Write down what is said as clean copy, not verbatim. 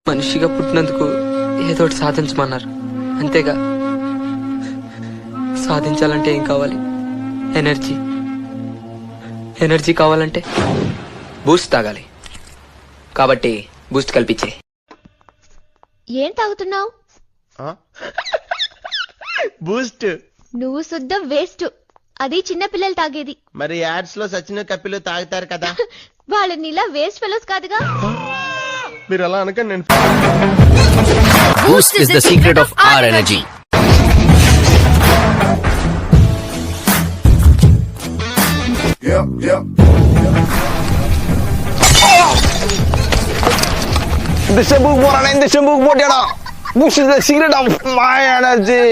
మనిషిగా పుట్టినందుకు ఏదో ఒకటి సాధించమన్నారు, అంతేగా. సాధించాలంటే ఏం కావాలి? ఎనర్జీ. ఎనర్జీ కావాలంటే బూస్ట్ తాగాలి. కాబట్టి బూస్ట్ కల్పించే. ఏం తాగుతున్నావు? బూస్ట్. నువ్వు శుద్ధ వేస్ట్. అది చిన్న పిల్లలు తాగేది. మరి యాడ్స్ లో సచిన కప్పిలు తాగుతారు కదా. వాళ్ళని ఇలా వేస్ట్ ఫెలోస్ కాదుగా. మీరు అలా అనకండి. నేను Boost is the secret of our energy. This is a book, Boost is the secret of my energy.